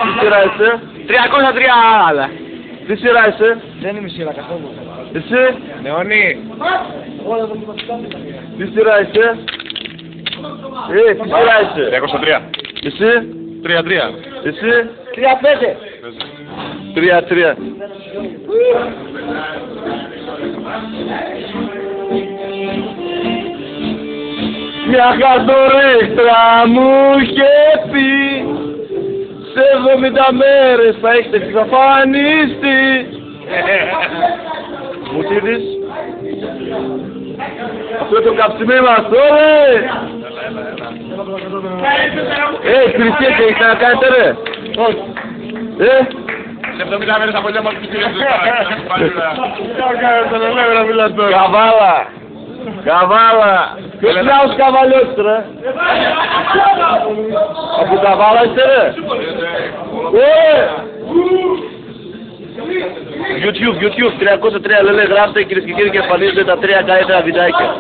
Τι σειρά είσαι? 303 άλλα. Τι σειρά είσαι? Δεν είμαι σειρά καθόλου. Εσύ? Νεόνι. Τι σειρά είσαι? Τι σειρά είσαι? 203. Εσύ? 3-3. Εσύ? 3-5. 3-3. Μια χαρτορέκτρα μου είχε πει σε 70 μέρες θα έχετε εξαφανιστεί. Μου τι δεις? Αυτό το καψιμί μας τώρα. Χριστιέ και έχεις να κάνετε ρε? Όχι. Σε 70 μέρες από λίγο μας πισίνες. Καβάλα! Καβάλα! Ποιος είναι ο καβαλιός ρε? Από Καβάλα είστε ρε? YouTube, 303 λένε γράφτε κυρίες και κύριοι και εμφανίζονται τα 3 καλύτερα βιντεάκια.